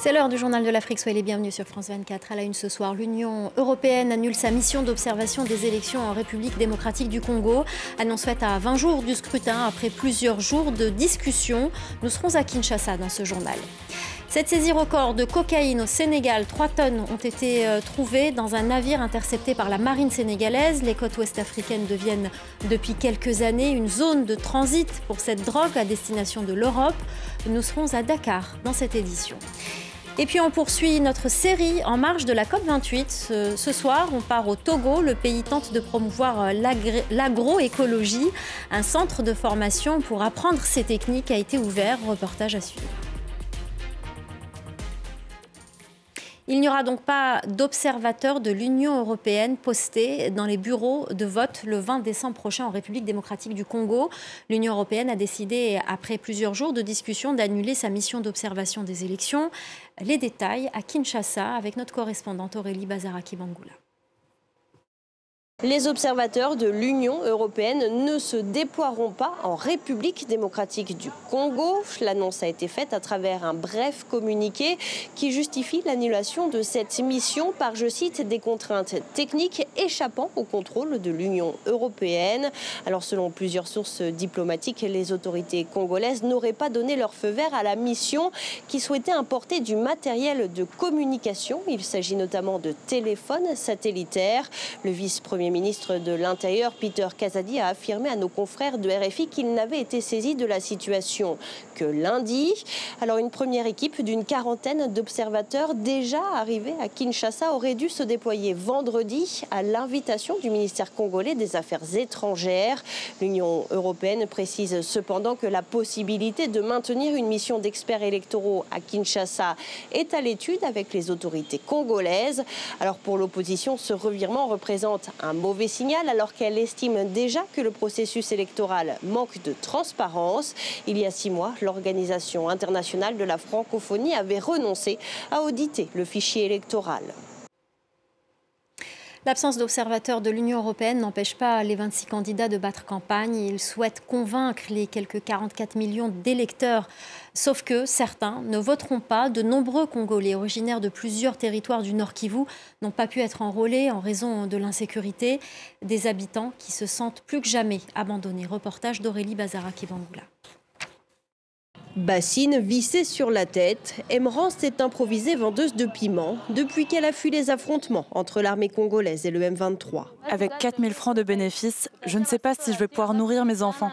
C'est l'heure du journal de l'Afrique. Soyez les bienvenus sur France 24. À la une ce soir, l'Union européenne annule sa mission d'observation des élections en République démocratique du Congo. Annonce faite à 20 jours du scrutin après plusieurs jours de discussion. Nous serons à Kinshasa dans ce journal. Cette saisie record de cocaïne au Sénégal, 3 tonnes ont été trouvées dans un navire intercepté par la marine sénégalaise. Les côtes ouest africaines deviennent depuis quelques années une zone de transit pour cette drogue à destination de l'Europe. Nous serons à Dakar dans cette édition. Et puis on poursuit notre série en marge de la COP28. Ce soir, on part au Togo. Le pays tente de promouvoir l'agroécologie. Un centre de formation pour apprendre ces techniques a été ouvert. Reportage à suivre. Il n'y aura donc pas d'observateurs de l'Union européenne postés dans les bureaux de vote le 20 décembre prochain en République démocratique du Congo. L'Union européenne a décidé, après plusieurs jours de discussion, d'annuler sa mission d'observation des élections. Les détails à Kinshasa avec notre correspondante Aurélie Bazaraki-Bangoula. Les observateurs de l'Union européenne ne se déploieront pas en République démocratique du Congo. L'annonce a été faite à travers un bref communiqué qui justifie l'annulation de cette mission par, je cite, des contraintes techniques échappant au contrôle de l'Union européenne. Alors, selon plusieurs sources diplomatiques, les autorités congolaises n'auraient pas donné leur feu vert à la mission qui souhaitait importer du matériel de communication. Il s'agit notamment de téléphones satellitaires. Le vice-premier ministre de l'Intérieur, Peter Kazadi, a affirmé à nos confrères de RFI qu'il n'avait été saisi de la situation que lundi. Alors, une première équipe d'une quarantaine d'observateurs déjà arrivés à Kinshasa aurait dû se déployer vendredi à l'invitation du ministère congolais des Affaires étrangères. L'Union européenne précise cependant que la possibilité de maintenir une mission d'experts électoraux à Kinshasa est à l'étude avec les autorités congolaises. Alors, pour l'opposition, ce revirement représente un mauvais signal alors qu'elle estime déjà que le processus électoral manque de transparence. Il y a 6 mois, l'Organisation internationale de la francophonie avait renoncé à auditer le fichier électoral. L'absence d'observateurs de l'Union européenne n'empêche pas les 26 candidats de battre campagne. Ils souhaitent convaincre les quelques 44 millions d'électeurs. Sauf que certains ne voteront pas. De nombreux Congolais originaires de plusieurs territoires du Nord Kivu n'ont pas pu être enrôlés en raison de l'insécurité. Des habitants qui se sentent plus que jamais abandonnés. Reportage d'Aurélie Bazaraki-Bangoula. Bassine vissée sur la tête, Emrance s'est improvisée vendeuse de piments depuis qu'elle a fui les affrontements entre l'armée congolaise et le M23. Avec 4 000 francs de bénéfices, je ne sais pas si je vais pouvoir nourrir mes enfants.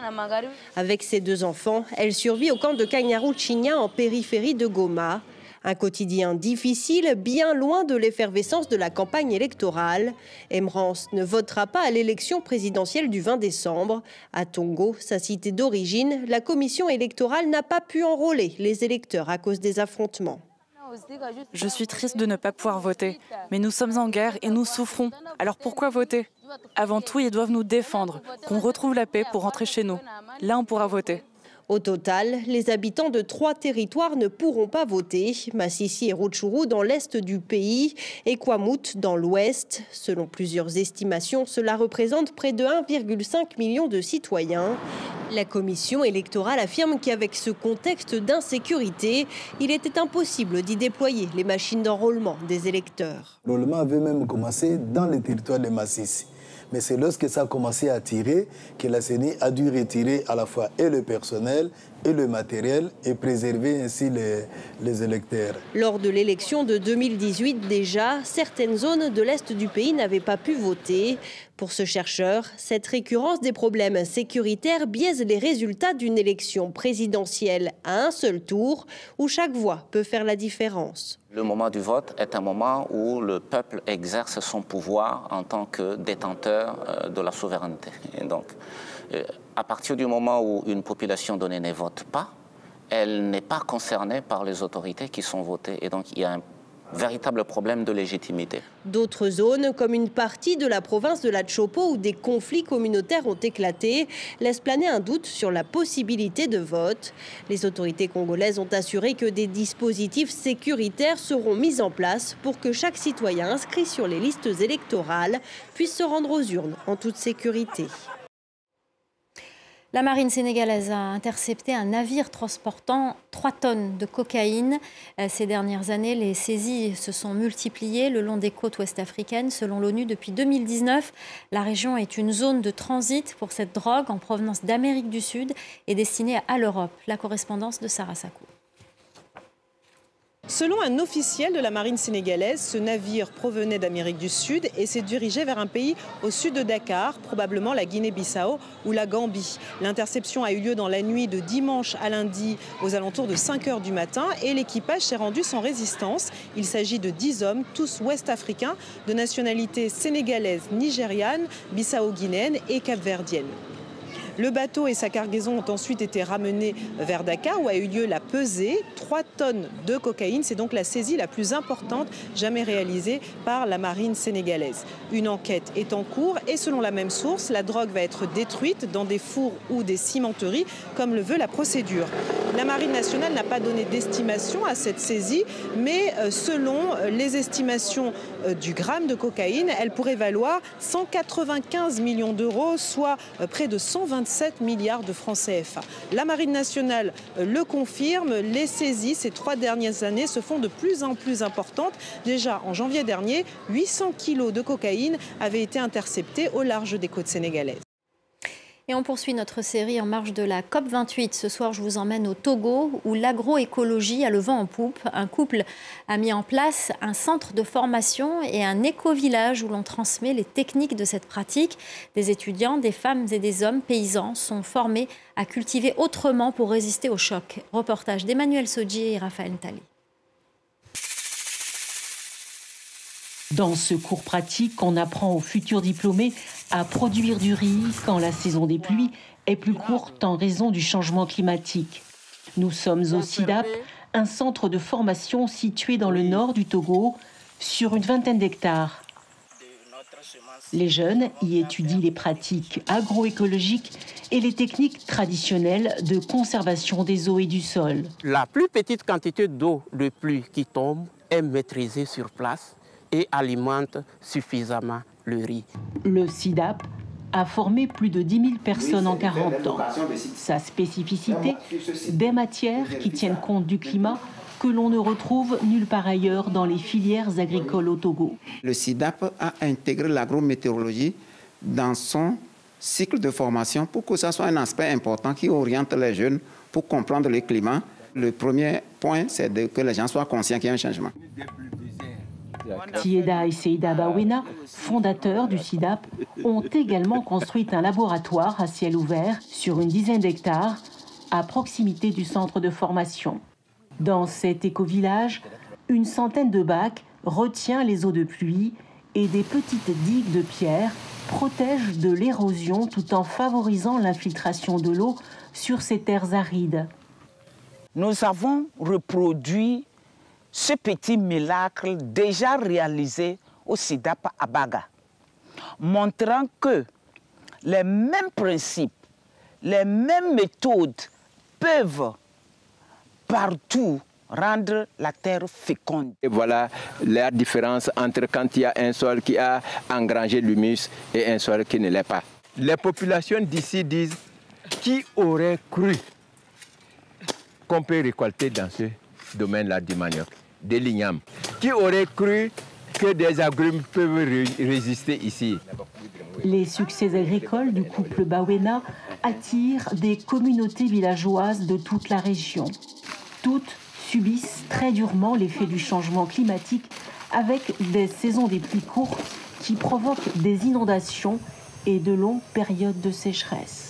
Avec ses 2 enfants, elle survit au camp de Kanyaru-Chinya en périphérie de Goma. Un quotidien difficile, bien loin de l'effervescence de la campagne électorale. Emrance ne votera pas à l'élection présidentielle du 20 décembre. À Tongo, sa cité d'origine, la commission électorale n'a pas pu enrôler les électeurs à cause des affrontements. Je suis triste de ne pas pouvoir voter, mais nous sommes en guerre et nous souffrons. Alors pourquoi voter? Avant tout, ils doivent nous défendre, qu'on retrouve la paix pour rentrer chez nous. Là, on pourra voter. Au total, les habitants de 3 territoires ne pourront pas voter. Massissi et Rutshuru dans l'est du pays et Kwamut dans l'ouest. Selon plusieurs estimations, cela représente près de 1,5 million de citoyens. La commission électorale affirme qu'avec ce contexte d'insécurité, il était impossible d'y déployer les machines d'enrôlement des électeurs. L'enrôlement avait même commencé dans les territoires de Massissi. Mais c'est lorsque ça a commencé à tirer que la CENI a dû retirer à la fois et le personnel et le matériel et préserver ainsi les électeurs. Lors de l'élection de 2018 déjà, certaines zones de l'Est du pays n'avaient pas pu voter. Pour ce chercheur, cette récurrence des problèmes sécuritaires biaise les résultats d'une élection présidentielle à un seul tour où chaque voix peut faire la différence. Le moment du vote est un moment où le peuple exerce son pouvoir en tant que détenteur de la souveraineté. Et donc, à partir du moment où une population donnée ne vote pas, elle n'est pas concernée par les autorités qui sont votées. Et donc, il y a un véritable problème de légitimité. D'autres zones, comme une partie de la province de la Tshopo où des conflits communautaires ont éclaté, laissent planer un doute sur la possibilité de vote. Les autorités congolaises ont assuré que des dispositifs sécuritaires seront mis en place pour que chaque citoyen inscrit sur les listes électorales puisse se rendre aux urnes en toute sécurité. La marine sénégalaise a intercepté un navire transportant 3 tonnes de cocaïne. Ces dernières années, les saisies se sont multipliées le long des côtes ouest-africaines. Selon l'ONU, depuis 2019, la région est une zone de transit pour cette drogue en provenance d'Amérique du Sud et destinée à l'Europe. La correspondance de Sarah Sakou. Selon un officiel de la marine sénégalaise, ce navire provenait d'Amérique du Sud et s'est dirigé vers un pays au sud de Dakar, probablement la Guinée-Bissau ou la Gambie. L'interception a eu lieu dans la nuit de dimanche à lundi aux alentours de 5 h du matin et l'équipage s'est rendu sans résistance. Il s'agit de 10 hommes, tous ouest-africains, de nationalité sénégalaise, nigériane, bissau-guinéenne et capverdienne. Le bateau et sa cargaison ont ensuite été ramenés vers Dakar où a eu lieu la pesée. 3 tonnes de cocaïne, c'est donc la saisie la plus importante jamais réalisée par la marine sénégalaise. Une enquête est en cours et selon la même source, la drogue va être détruite dans des fours ou des cimenteries comme le veut la procédure. La marine nationale n'a pas donné d'estimation à cette saisie, mais selon les estimations du gramme de cocaïne, elle pourrait valoir 195 millions d'euros, soit près de 127 milliards de francs CFA. La marine nationale le confirme, les saisies ces 3 dernières années se font de plus en plus importantes. Déjà en janvier dernier, 800 kilos de cocaïne avaient été interceptés au large des côtes sénégalaises. Et on poursuit notre série en marge de la COP28. Ce soir, je vous emmène au Togo où l'agroécologie a le vent en poupe. Un couple a mis en place un centre de formation et un éco-village où l'on transmet les techniques de cette pratique. Des étudiants, des femmes et des hommes paysans sont formés à cultiver autrement pour résister au choc. Reportage d'Emmanuel Sodji et Raphaël Ntali. Dans ce cours pratique, on apprend aux futurs diplômés à produire du riz quand la saison des pluies est plus courte en raison du changement climatique. Nous sommes au SIDAP, un centre de formation situé dans le nord du Togo, sur une vingtaine d'hectares. Les jeunes y étudient les pratiques agroécologiques et les techniques traditionnelles de conservation des eaux et du sol. La plus petite quantité d'eau de pluie qui tombe est maîtrisée sur place et alimente suffisamment le riz. Le SIDAP a formé plus de 10 000 personnes en 40 ans. Sa spécificité, des matières qui tiennent compte du climat que l'on ne retrouve nulle part ailleurs dans les filières agricoles au Togo. Le SIDAP a intégré l'agrométéorologie dans son cycle de formation pour que ça soit un aspect important qui oriente les jeunes pour comprendre le climat. Le premier point, c'est que les gens soient conscients qu'il y a un changement. Tieda et Seida Bawena, fondateurs du SIDAP, ont également construit un laboratoire à ciel ouvert sur une dizaine d'hectares à proximité du centre de formation. Dans cet éco-village, une centaine de bacs retient les eaux de pluie et des petites digues de pierre protègent de l'érosion tout en favorisant l'infiltration de l'eau sur ces terres arides. Nous avons reproduit ce petit miracle déjà réalisé au SIDAP à Baga, montrant que les mêmes principes, les mêmes méthodes peuvent partout rendre la terre féconde. Et voilà la différence entre quand il y a un sol qui a engrangé l'humus et un sol qui ne l'est pas. Les populations d'ici disent qui aurait cru qu'on peut récolter dans ce domaine-là du manioc, des lignames. Qui aurait cru que des agrumes peuvent résister ici? Les succès agricoles du couple Bawena attirent des communautés villageoises de toute la région. Toutes subissent très durement l'effet du changement climatique avec des saisons des pluies courtes qui provoquent des inondations et de longues périodes de sécheresse.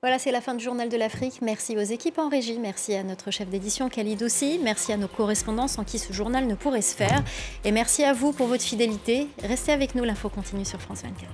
Voilà, c'est la fin du Journal de l'Afrique. Merci aux équipes en régie, merci à notre chef d'édition Khalid aussi, merci à nos correspondants sans qui ce journal ne pourrait se faire. Et merci à vous pour votre fidélité. Restez avec nous, l'info continue sur France 24.